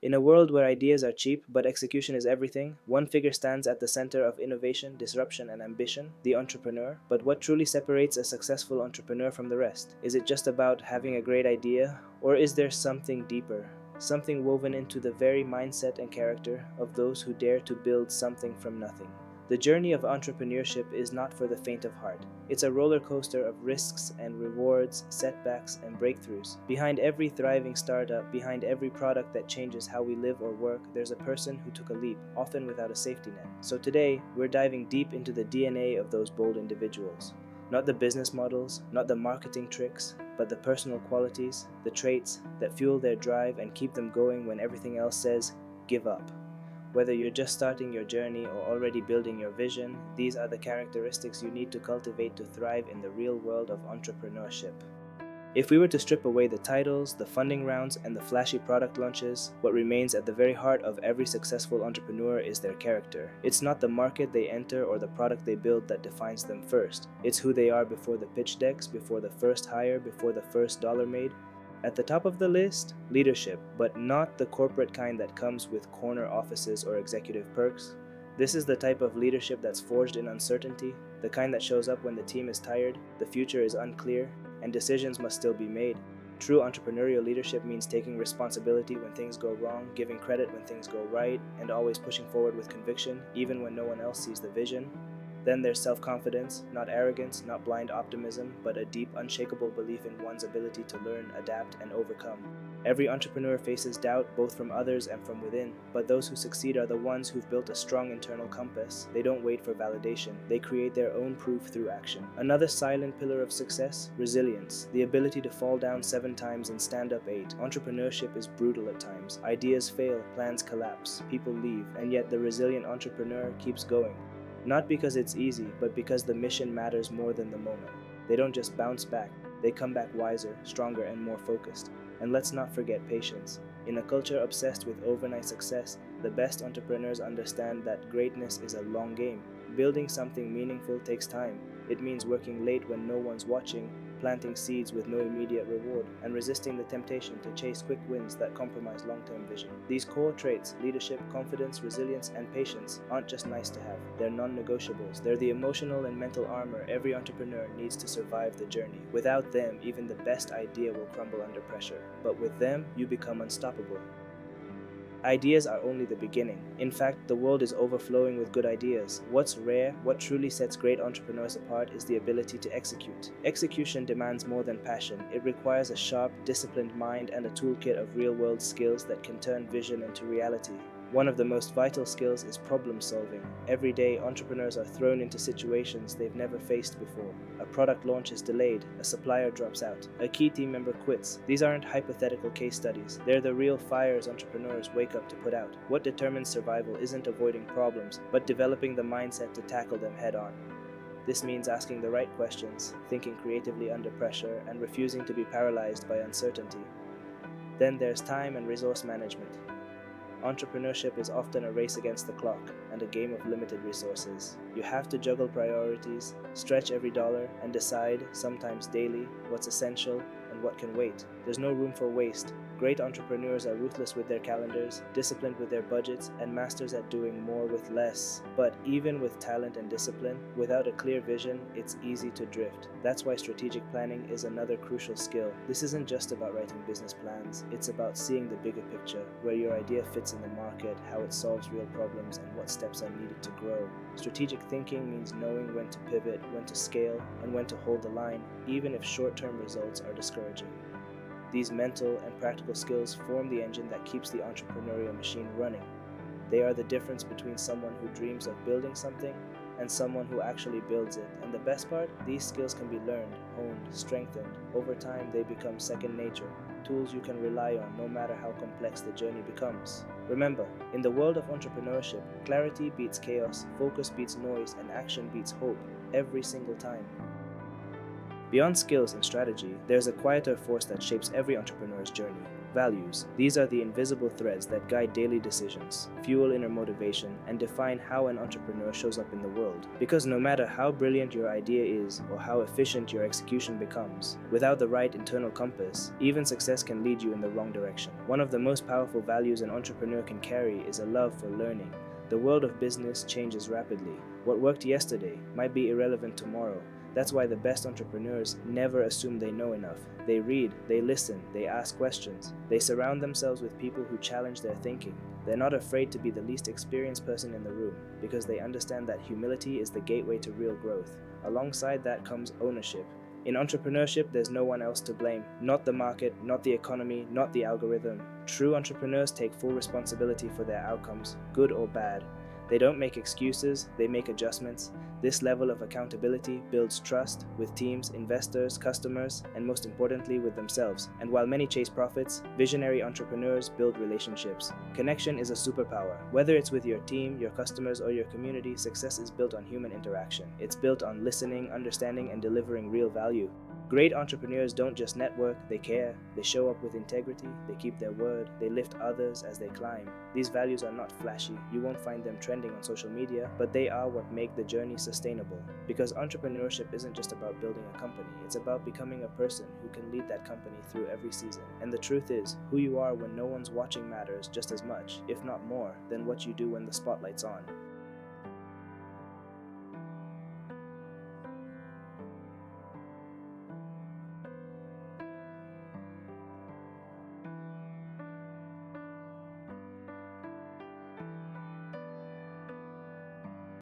In a world where ideas are cheap but execution is everything, one figure stands at the center of innovation, disruption, and ambition: the entrepreneur. But what truly separates a successful entrepreneur from the rest? Is it just about having a great idea, or is there something deeper? Something woven into the very mindset and character of those who dare to build something from nothing. The journey of entrepreneurship is not for the faint of heart. It's a roller coaster of risks and rewards, setbacks and breakthroughs. Behind every thriving startup, behind every product that changes how we live or work, there's a person who took a leap, often without a safety net. So today, we're diving deep into the DNA of those bold individuals. Not the business models, not the marketing tricks, but the personal qualities, the traits that fuel their drive and keep them going when everything else says, give up. Whether you're just starting your journey or already building your vision, these are the characteristics you need to cultivate to thrive in the real world of entrepreneurship. If we were to strip away the titles, the funding rounds, and the flashy product launches, what remains at the very heart of every successful entrepreneur is their character. It's not the market they enter or the product they build that defines them first. It's who they are before the pitch decks, before the first hire, before the first dollar made. At the top of the list, leadership, but not the corporate kind that comes with corner offices or executive perks. This is the type of leadership that's forged in uncertainty, the kind that shows up when the team is tired, the future is unclear, and decisions must still be made. True entrepreneurial leadership means taking responsibility when things go wrong, giving credit when things go right, and always pushing forward with conviction, even when no one else sees the vision. Then there's self-confidence, not arrogance, not blind optimism, but a deep, unshakable belief in one's ability to learn, adapt, and overcome. Every entrepreneur faces doubt, both from others and from within, but those who succeed are the ones who've built a strong internal compass. They don't wait for validation. They create their own proof through action. Another silent pillar of success: resilience, the ability to fall down 7 times and stand up 8. Entrepreneurship is brutal at times. Ideas fail, plans collapse, people leave, and yet the resilient entrepreneur keeps going. Not because it's easy, but because the mission matters more than the moment. They don't just bounce back, they come back wiser, stronger, and more focused. And let's not forget patience. In a culture obsessed with overnight success, the best entrepreneurs understand that greatness is a long game. Building something meaningful takes time. It means working late when no one's watching, planting seeds with no immediate reward, and resisting the temptation to chase quick wins that compromise long-term vision. These core traits, leadership, confidence, resilience, and patience, aren't just nice to have. They're non-negotiables. They're the emotional and mental armor every entrepreneur needs to survive the journey. Without them, even the best idea will crumble under pressure. But with them, you become unstoppable. Ideas are only the beginning. In fact, the world is overflowing with good ideas. What's rare, what truly sets great entrepreneurs apart, is the ability to execute. Execution demands more than passion. It requires a sharp, disciplined mind and a toolkit of real-world skills that can turn vision into reality. One of the most vital skills is problem solving. Every day, entrepreneurs are thrown into situations they've never faced before. A product launch is delayed, a supplier drops out, a key team member quits. These aren't hypothetical case studies. They're the real fires entrepreneurs wake up to put out. What determines survival isn't avoiding problems, but developing the mindset to tackle them head on. This means asking the right questions, thinking creatively under pressure, and refusing to be paralyzed by uncertainty. Then there's time and resource management. Entrepreneurship is often a race against the clock and a game of limited resources. You have to juggle priorities, stretch every dollar, and decide, sometimes daily, what's essential and what can wait. There's no room for waste. Great entrepreneurs are ruthless with their calendars, disciplined with their budgets, and masters at doing more with less. But even with talent and discipline, without a clear vision, it's easy to drift. That's why strategic planning is another crucial skill. This isn't just about writing business plans. It's about seeing the bigger picture, where your idea fits in the market, how it solves real problems, and what steps are needed to grow. Strategic thinking means knowing when to pivot, when to scale, and when to hold the line, even if short-term results are discouraging. These mental and practical skills form the engine that keeps the entrepreneurial machine running. They are the difference between someone who dreams of building something and someone who actually builds it. And the best part, these skills can be learned, honed, strengthened. Over time, they become second nature, tools you can rely on no matter how complex the journey becomes. Remember, in the world of entrepreneurship, clarity beats chaos, focus beats noise, and action beats hope every single time. Beyond skills and strategy, there's a quieter force that shapes every entrepreneur's journey: Values. These are the invisible threads that guide daily decisions, fuel inner motivation, and define how an entrepreneur shows up in the world. Because no matter how brilliant your idea is or how efficient your execution becomes, without the right internal compass, even success can lead you in the wrong direction. One of the most powerful values an entrepreneur can carry is a love for learning. The world of business changes rapidly. What worked yesterday might be irrelevant tomorrow. That's why the best entrepreneurs never assume they know enough. They read, they listen, they ask questions. They surround themselves with people who challenge their thinking. They're not afraid to be the least experienced person in the room because they understand that humility is the gateway to real growth. Alongside that comes ownership. In entrepreneurship, there's no one else to blame. Not the market, not the economy, not the algorithm. True entrepreneurs take full responsibility for their outcomes, good or bad. They don't make excuses, they make adjustments. This level of accountability builds trust with teams, investors, customers, and most importantly with themselves. And while many chase profits, visionary entrepreneurs build relationships. Connection is a superpower. Whether it's with your team, your customers, or your community, success is built on human interaction. It's built on listening, understanding, and delivering real value. Great entrepreneurs don't just network, they care, they show up with integrity, they keep their word, they lift others as they climb. These values are not flashy, you won't find them trending on social media, but they are what make the journey sustainable. Because entrepreneurship isn't just about building a company, it's about becoming a person who can lead that company through every season. And the truth is, who you are when no one's watching matters just as much, if not more, than what you do when the spotlight's on.